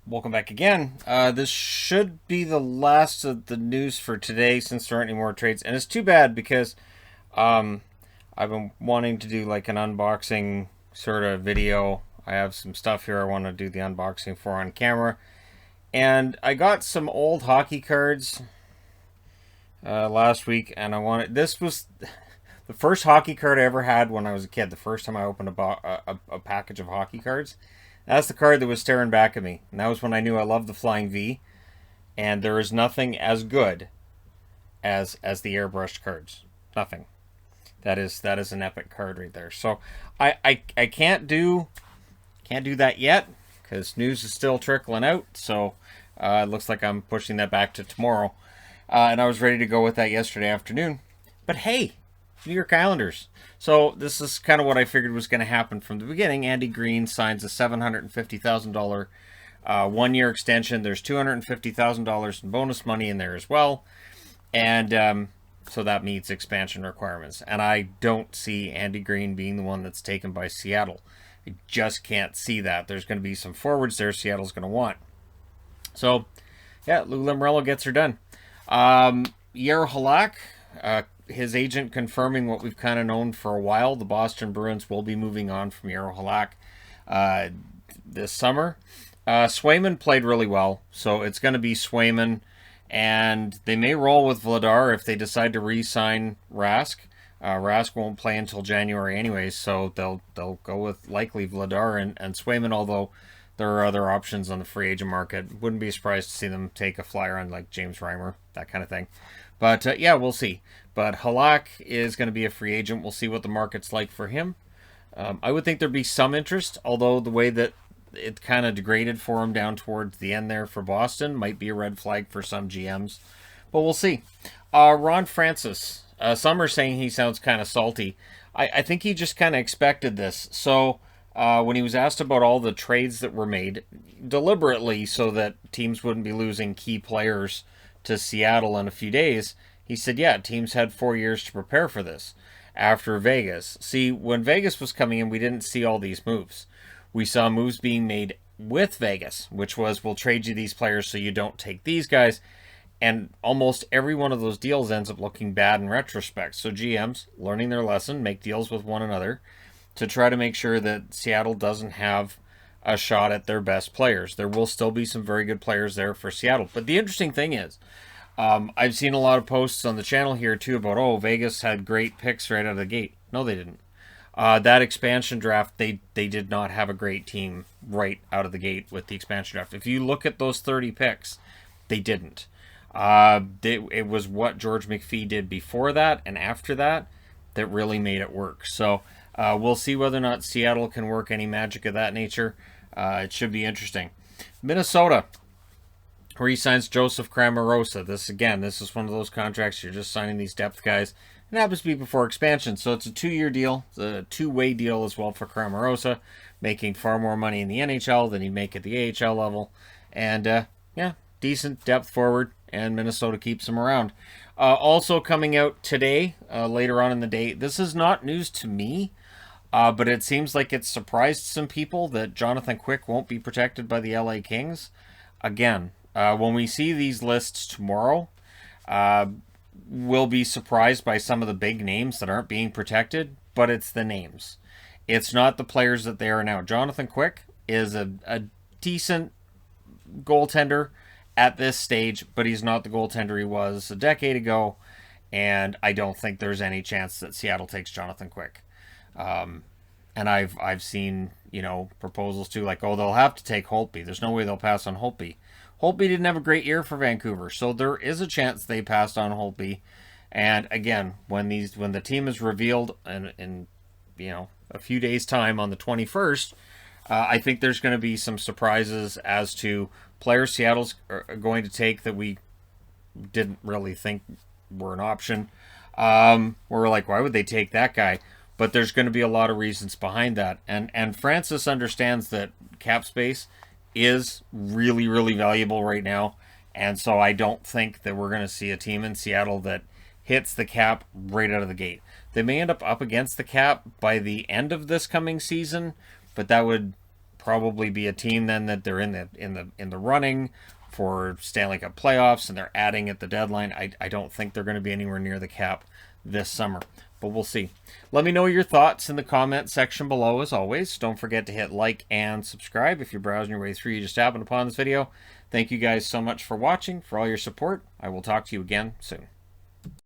Welcome back again. This should be the last of the news for today since there aren't any more trades. And it's too bad because um, I've been wanting to do like an unboxing sort of video. I have some stuff here I want to do the unboxing for on camera. And I got some old hockey cards last week, and this was the first hockey card I ever had when I was a kid. The first time I opened a package of hockey cards. That's the card that was staring back at me. And that was when I knew I loved the Flying V. And there is nothing as good as the airbrushed cards. Nothing. That is an epic card right there. So I can't do that yet because news is still trickling out. So it looks like I'm pushing that back to tomorrow. And I was ready to go with that yesterday afternoon. But hey, New York Islanders. So this is kind of what I figured was going to happen from the beginning. Andy Greene signs a $750,000 one-year extension. There's $250,000 in bonus money in there as well. And so that meets expansion requirements. And I don't see Andy Greene being the one that's taken by Seattle. I just can't see that. There's going to be some forwards there Seattle's going to want. So, yeah, Lou Lamoriello gets her done. Halak, his agent confirming what we've kind of known for a while. The Boston Bruins will be moving on from Halak this summer. Swayman played really well, so it's going to be Swayman, and they may roll with Vladar if they decide to re-sign Rask. Rask won't play until January anyways, so they'll go with likely Vladar and Swayman, although there are other options on the free agent market. Wouldn't be surprised to see them take a flyer on like James Reimer, that kind of thing. But yeah, we'll see. But Halak is going to be a free agent. We'll see what the market's like for him. I would think there'd be some interest, although the way that it kind of degraded for him down towards the end there for Boston might be a red flag for some GMs. But we'll see. Ron Francis. Some are saying he sounds kind of salty. I think he just kind of expected this. So when he was asked about all the trades that were made, deliberately so that teams wouldn't be losing key players to Seattle in a few days, he said, yeah, teams had 4 years to prepare for this after Vegas. See, when Vegas was coming in, we didn't see all these moves. We saw moves being made with Vegas, which was, we'll trade you these players so you don't take these guys. And almost every one of those deals ends up looking bad in retrospect. So GMs, learning their lesson, make deals with one another to try to make sure that Seattle doesn't have a shot at their best players. There will still be some very good players there for Seattle. But the interesting thing is, I've seen a lot of posts on the channel here too about, oh, Vegas had great picks right out of the gate. No, they didn't. That expansion draft, they did not have a great team right out of the gate with the expansion draft. If you look at those 30 picks, they didn't. It was what George McPhee did before that and after that that really made it work. So we'll see whether or not Seattle can work any magic of that nature. It should be interesting. Minnesota re-signs Joseph Cramarosa. This is one of those contracts you're just signing these depth guys. It happens to be before expansion, so it's a 2-year deal. It's a two-way deal as well for Cramarosa, making far more money in the NHL than he'd make at the AHL level. And yeah, decent depth forward, and Minnesota keeps him around. Also coming out today, later on in the day, this is not news to me, but it seems like it's surprised some people that Jonathan Quick won't be protected by the LA Kings. Again, when we see these lists tomorrow, we'll be surprised by some of the big names that aren't being protected, but it's the names. It's not the players that they are now. Jonathan Quick is a decent goaltender at this stage, but he's not the goaltender he was a decade ago, and I don't think there's any chance that Seattle takes Jonathan Quick. And I've seen, proposals too, like, oh, they'll have to take Holtby. There's no way they'll pass on Holtby. Holtby didn't have a great year for Vancouver, so there is a chance they passed on Holtby. And again, when the team is revealed in a few days' time on the 21st, I think there's going to be some surprises as to players Seattle's going to take that we didn't really think were an option. We're like, why would they take that guy? But there's going to be a lot of reasons behind that. And Francis understands that cap space is really, really valuable right now. And so I don't think that we're going to see a team in Seattle that hits the cap right out of the gate. They may end up against the cap by the end of this coming season, but that would probably be a team then that they're in the running for Stanley Cup playoffs, and they're adding at the deadline. I don't think they're going to be anywhere near the cap this summer, but we'll see. Let me know your thoughts in the comment section below. As always, don't forget to hit like and subscribe if you're browsing your way through. You just happened upon this video. Thank you guys so much for watching, for all your support. I will talk to you again soon.